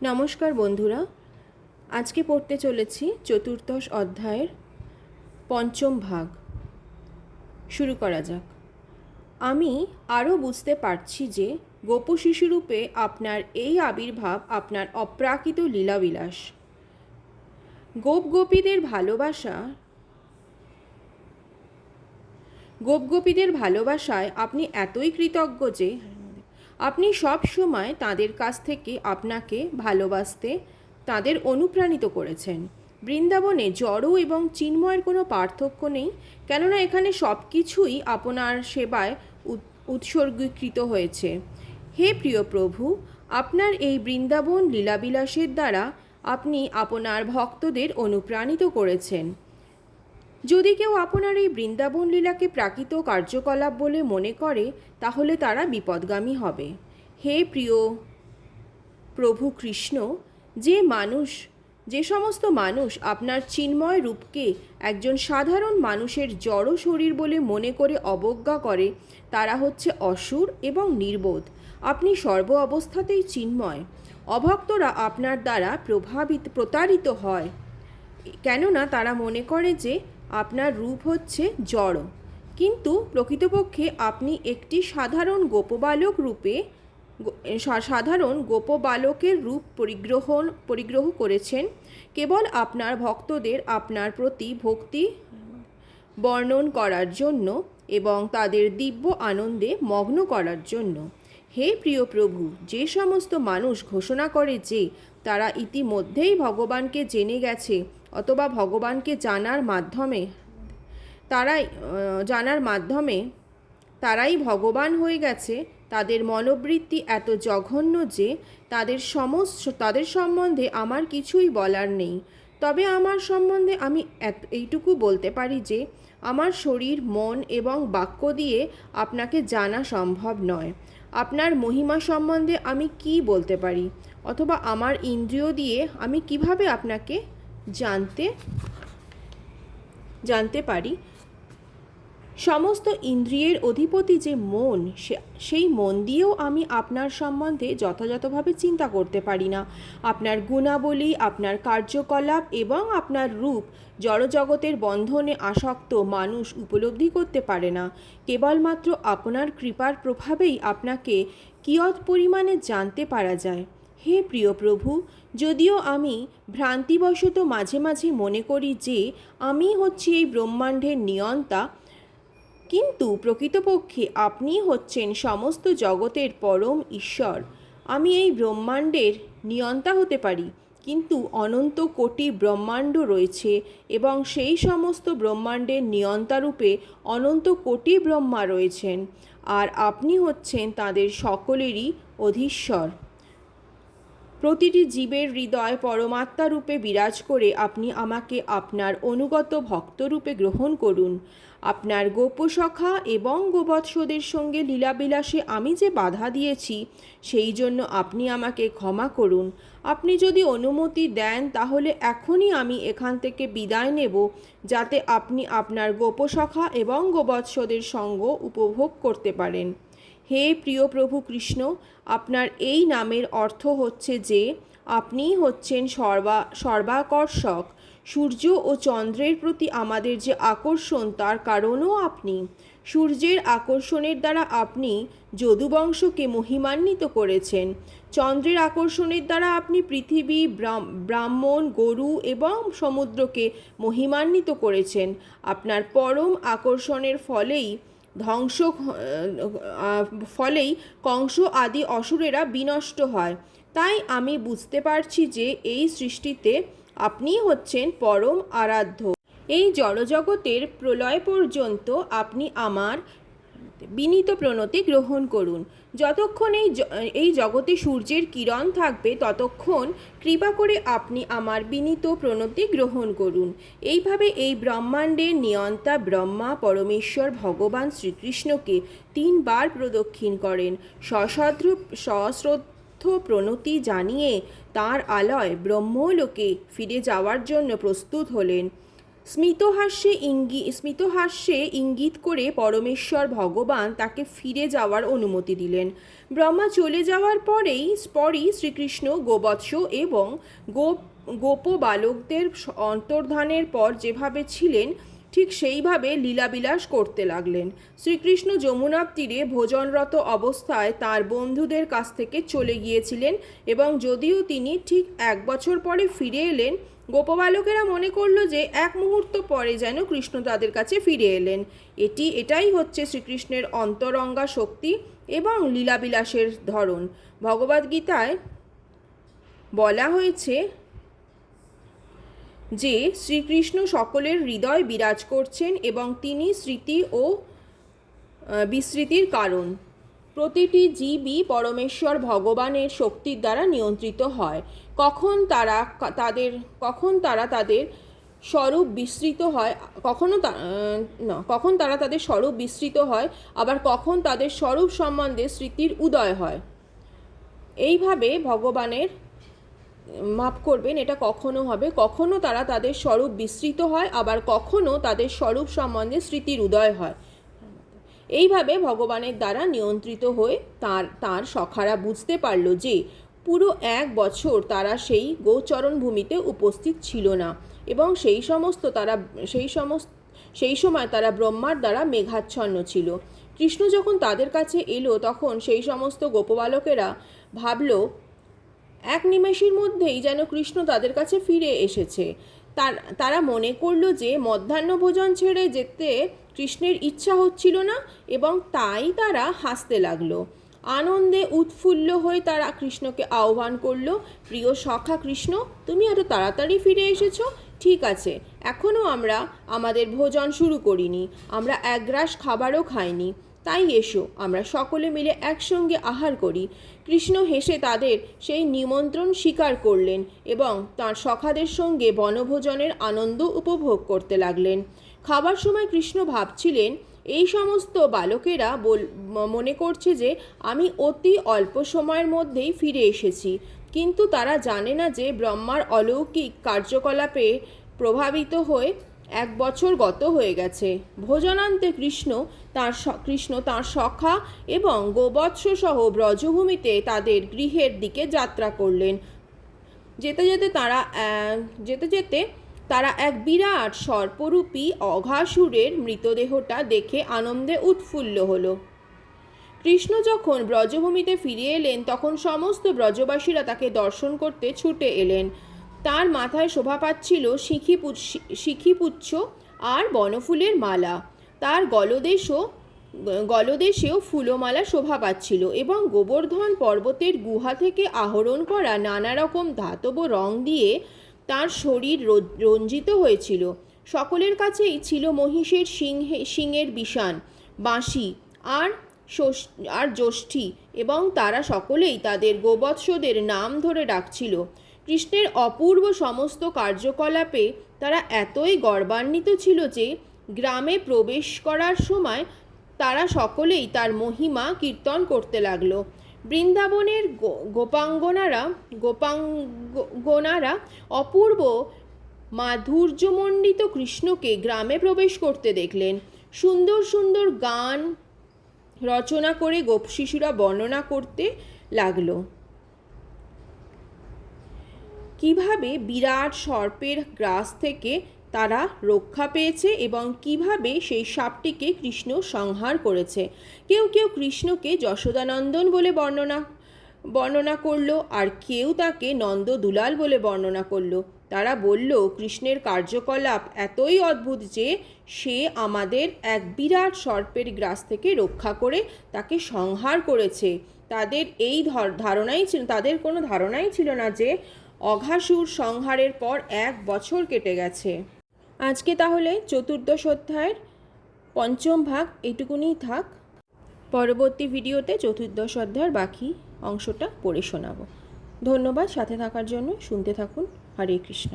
নমস্কার বন্ধুরা, আজকে পড়তে চলেছি চতুর্দশ অধ্যায়ের পঞ্চম ভাগ। শুরু করা যাক। আমি আরও বুঝতে পারছি যে গোপশিশুরূপে আপনার এই আবির্ভাব আপনার অপ্রাকৃত লীলাবিলাস। গোপগোপীদের ভালোবাসায় আপনি এতই কৃতজ্ঞ যে আপনি সব সময় তাদের কাছ থেকে আপনাকে ভালোবাসতে তাদের অনুপ্রাণিত করেছেন। বৃন্দাবনে জড় এবং চিন্ময়ের কোনো পার্থক্য নেই, কেননা এখানে সব কিছুই আপনার সেবায় উৎসর্গীকৃত হয়েছে। হে প্রিয় প্রভু, আপনার এই বৃন্দাবন লীলাবিলাসের দ্বারা আপনি আপনার ভক্তদের অনুপ্রাণিত করেছেন। যদি কেউ আপনার এই বৃন্দাবন লীলাকে প্রাকৃত কার্যকলাপ বলে মনে করে, তাহলে তারা বিপদগামী হবে। হে প্রিয় প্রভু কৃষ্ণ, যে সমস্ত মানুষ আপনার চিন্ময় রূপকে একজন সাধারণ মানুষের জড় শরীর বলে মনে করে অবজ্ঞা করে, তারা হচ্ছে অসুর এবং নির্বোধ। আপনি সর্ব অবস্থাতেই চিন্ময়। অভক্তরা আপনার দ্বারা প্রতারিত হয়, কেননা তারা মনে করে যে আপনার রূপ হচ্ছে জড়, কিন্তু প্রকৃতপক্ষে আপনি একটি সাধারণ গোপবালকের রূপ পরিগ্রহ করেছেন, কেবল আপনার ভক্তদের আপনার প্রতি ভক্তি বর্ণন করার জন্য এবং তাদের দিব্য আনন্দে মগ্ন করার জন্য। হে প্রিয় প্রভু, যে সমস্ত মানুষ ঘোষণা করে যে তারা ইতিমধ্যেই ভগবানকে জেনে গেছে অথবা ভগবানকে জানার মাধ্যমে তারাই ভগবান হয়ে গেছে, তাদের মনোবৃত্তি এত জঘন্য যে তাদের সম্বন্ধে আমার কিছুই বলার নেই। তবে আমার সম্বন্ধে আমি এইটুকু বলতে পারি যে আমার শরীর, মন এবং বাক্য দিয়ে আপনাকে জানা সম্ভব নয়। আপনার মহিমা সম্বন্ধে আমি কি বলতে পারি, অথবা আমার ইন্দ্রিয় দিয়ে আমি কিভাবে আপনাকে জানতে পারি? সমস্ত ইন্দ্রিয়ের অধিপতি যে মন, সেই মন দিয়েও আমি আপনার সম্বন্ধে যথাযথভাবে চিন্তা করতে পারি না। আপনার গুণাবলী, আপনার কার্যকলাপ এবং আপনার রূপ জড়জগতের বন্ধনে আসক্ত মানুষ উপলব্ধি করতে পারে না। কেবলমাত্র আপনার কৃপার প্রভাবেই আপনাকে কিয়ৎ পরিমাণে জানতে পারা যায়। হে প্রিয় প্রভু, যদিও আমি ভ্রান্তিবশত মাঝে মাঝে মনে করি যে আমি হচ্ছি এই ব্রহ্মাণ্ডের নিয়ন্তা, কিন্তু প্রকৃতপক্ষে আপনি হচ্ছেন সমস্ত জগতের পরম ঈশ্বর। আমি এই ব্রহ্মাণ্ডের নিয়ন্তা হতে পারি, কিন্তু অনন্ত কোটি ব্রহ্মাণ্ড রয়েছে এবং সেই সমস্ত ব্রহ্মাণ্ডের নিয়ন্তারূপে অনন্ত কোটি ব্রহ্মা রয়েছেন, আর আপনি হচ্ছেন তাদের সকলেরই অধীশ্বর। প্রতিটি জীবের হৃদয় পরমাত্মারূপে বিরাজ করে আপনি আমাকে আপনার অনুগত ভক্তরূপে গ্রহণ করুন। আপনার গোপসখা এবং গোবৎসদের সঙ্গে লীলাবিলাসে আমি যে বাধা দিয়েছি, সেই জন্য আপনি আমাকে ক্ষমা করুন। আপনি যদি অনুমতি দেন, তাহলে এখনই আমি এখান থেকে বিদায় নেব, যাতে আপনি আপনার গোপসখা এবং গোবৎসদের সঙ্গ উপভোগ করতে পারেন। হে প্রিয় প্রভু কৃষ্ণ, আপনার এই নামের অর্থ হচ্ছে যে আপনি হচ্ছেন সর্বাকর্ষক। সূর্য ও চন্দ্রের প্রতি আমাদের যে আকর্ষণ, তার কারণও আপনি। সূর্যের আকর্ষণের দ্বারা আপনি যদুবংশকে মহিমান্বিত করেছেন। চন্দ্রের আকর্ষণের দ্বারা আপনি পৃথিবী, ব্রাহ্মণ, গরু এবং সমুদ্রকে মহিমান্বিত করেছেন। আপনার পরম আকর্ষণের ফলেই কংস আদি অসুরেরা বিনষ্ট হয়। তাই আমি বুঝতে পারছি যে এই সৃষ্টিতে আপনিই হচ্ছেন পরম আরাধ্য। এই জড়জগতের প্রলয় পর্যন্ত আপনি আমার বিনীত প্রণতি গ্রহণ করুন। যতক্ষণ এই জগতে সূর্যের কিরণ থাকবে, ততক্ষণ কৃপা করে আপনি আমার বিনীত প্রণতি গ্রহণ করুন। এইভাবে এই ব্রহ্মাণ্ডের নিয়ন্তা ব্রহ্মা পরমেশ্বর ভগবান শ্রীকৃষ্ণকে 3 বার প্রদক্ষিণ করেন। সশ্রদ্ধ প্রণতি জানিয়ে তাঁর আলয় ব্রহ্মলোকে ফিরে যাওয়ার জন্য প্রস্তুত হলেন। স্মিতহাস্যে ইঙ্গিত করে পরমেশ্বর ভগবান তাকে ফিরে যাওয়ার অনুমতি দিলেন। ব্রহ্মা চলে যাওয়ার পরই শ্রীকৃষ্ণ গোবৎস এবং গোপ বালকদের অন্তর্ধানের পর যেভাবে ছিলেন ঠিক সেইভাবে লীলাবিলাস করতে লাগলেন। শ্রীকৃষ্ণ যমুনার তীরে ভোজনরত অবস্থায় তার বন্ধুদের কাছ থেকে চলে গিয়েছিলেন এবং যদিও তিনি ঠিক 1 বছর পরে ফিরে এলেন, গোপবালকেরা মনে করল যে 1 মুহূর্ত পরে যেন কৃষ্ণ তাদের কাছে ফিরে এলেন। এটাই হচ্ছে শ্রীকৃষ্ণের অন্তরঙ্গা শক্তি এবং লীলাবিলাসের ধরন। ভগবদ্গীতায় বলা হয়েছে যে শ্রীকৃষ্ণ সকলের হৃদয় বিরাজ করছেন এবং তিনি স্মৃতি ও বিস্মৃতির কারণ। প্রতিটি জীবই পরমেশ্বর ভগবানের শক্তির দ্বারা নিয়ন্ত্রিত হয়। কখন তারা তাদের স্বরূপ বিস্মৃত হয়, কখন তারা তাদের স্বরূপ বিস্মৃত হয়, আবার কখন তাদের স্বরূপ সম্বন্ধে স্মৃতির উদয় হয়। এইভাবে ভগবানের এটা কখনো হবে, কখনো তারা তাদের স্বরূপ বিস্মৃত হয়, আবার কখনো তাদের স্বরূপ সম্বন্ধে স্মৃতির উদয় হয়। এইভাবে ভগবানের দ্বারা নিয়ন্ত্রিত হয়ে তার সখারা বুঝতে পারল যে পুরো 1 বছর তারা সেই গোচরণ ভূমিতে উপস্থিত ছিল না এবং সেই সময় তারা ব্রহ্মার দ্বারা মেঘাচ্ছন্ন ছিল। কৃষ্ণ যখন তাদের কাছে এলো তখন সেই সমস্ত গোপবালকেরা ভাবল 1 নিমেষের মধ্যেই যেন কৃষ্ণ তাদের কাছে ফিরে এসেছে। তারা মনে করল যে মধ্যাহ্নভোজন ছেড়ে যেতে কৃষ্ণের ইচ্ছা হচ্ছিল না এবং তাই তারা হাসতে লাগলো। আনন্দে উৎফুল্ল হয়ে তারা কৃষ্ণকে আহ্বান করল, প্রিয় সখা কৃষ্ণ, তুমি এত তাড়াতাড়ি ফিরে এসেছো? ঠিক আছে, এখনও আমরা আমাদের ভোজন শুরু করিনি, আমরা 1 গ্রাস খাবারও খাইনি, তাই এসো আমরা সকলে মিলে একসঙ্গে আহার করি। কৃষ্ণ হেসে তাদের সেই নিমন্ত্রণ স্বীকার করলেন এবং তাঁর সখাদের সঙ্গে বনভোজনের আনন্দ উপভোগ করতে লাগলেন। খাবার সময় কৃষ্ণ ভাবছিলেন, এই সমস্ত বালকেরা মনে করছে যে আমি অতি অল্প সময়ের মধ্যেই ফিরে এসেছি, কিন্তু তারা জানে না যে ব্রহ্মার অলৌকিক কার্যকলাপে প্রভাবিত হয়ে 1 বছর গত হয়ে গেছে। ভোজনান্তে কৃষ্ণ তাঁর সখা এবং গোবৎস সহ ব্রজভূমিতে তাদের গৃহের দিকে যাত্রা করলেন। যেতে যেতে তারা এক বিরাট সর্পরূপী অঘাসুরের মৃতদেহটা দেখে আনন্দে উৎফুল্ল হলো। কৃষ্ণ যখন ব্রজভূমিতে ফিরে এলেন তখন সমস্ত ব্রজবাসীরা তাকে দর্শন করতে ছুটে এলেন। তার মাথায় শোভা পাচ্ছিল শিখিপুচ্ছ আর বনফুলের মালা। তার গলদেশেও ফুলমালা শোভা পাচ্ছিল এবং গোবর্ধন পর্বতের গুহা থেকে আহরণ করা নানা রকম ধাতব রং দিয়ে তার শরীর রঞ্জিত হয়েছিল। সকলের কাছেই ছিল মহিষের শিংয়ের বিষাণ, বাঁশি আর যষ্ঠি এবং তারা সকলেই তাদের গোবৎসদের নাম ধরে ডাকছিল। কৃষ্ণের অপূর্ব সমস্ত কার্যকলাপে তারা এতই গর্বান্বিত ছিল যে গ্রামে প্রবেশ করার সময় তারা সকলেই তার মহিমা কীর্তন করতে লাগলো। বৃন্দাবনের গোপাঙ্গনারা অপূর্ব মাধুর্যমণ্ডিত কৃষ্ণকে গ্রামে প্রবেশ করতে দেখলেন। সুন্দর সুন্দর গান রচনা করে গোপ শিশুরা বর্ণনা করতে লাগলো কিভাবে বিরাট সর্পের গ্রাস থেকে তারা রক্ষা পেয়েছে এবং কিভাবে সেই সাপটিকে কৃষ্ণ সংহার করেছে। কেউ কেউ কৃষ্ণকে যশোদানন্দন বলে বর্ণনা করলো আর কেউ তাকে নন্দদুলাল বলে বর্ণনা করলো। তারা বলল, কৃষ্ণের কার্যকলাপ এতই অদ্ভুত যে সে আমাদের এক বিরাট সর্পের গ্রাস থেকে রক্ষা করে তাকে সংহার করেছে। তাদের কোনো ধারণাই ছিল না যে অঘাসুর সংহারের পর 1 বছর কেটে গেছে। আজকে তাহলে চতুর্দশ অধ্যায়ের 5ম ভাগ এটুকুনিই থাক। পরবর্তী ভিডিওতে চতুর্দশ অধ্যায়ের বাকি অংশটা পড়ে শোনাবো। ধন্যবাদ সাথে থাকার জন্য। শুনতে থাকুন। হরে কৃষ্ণ।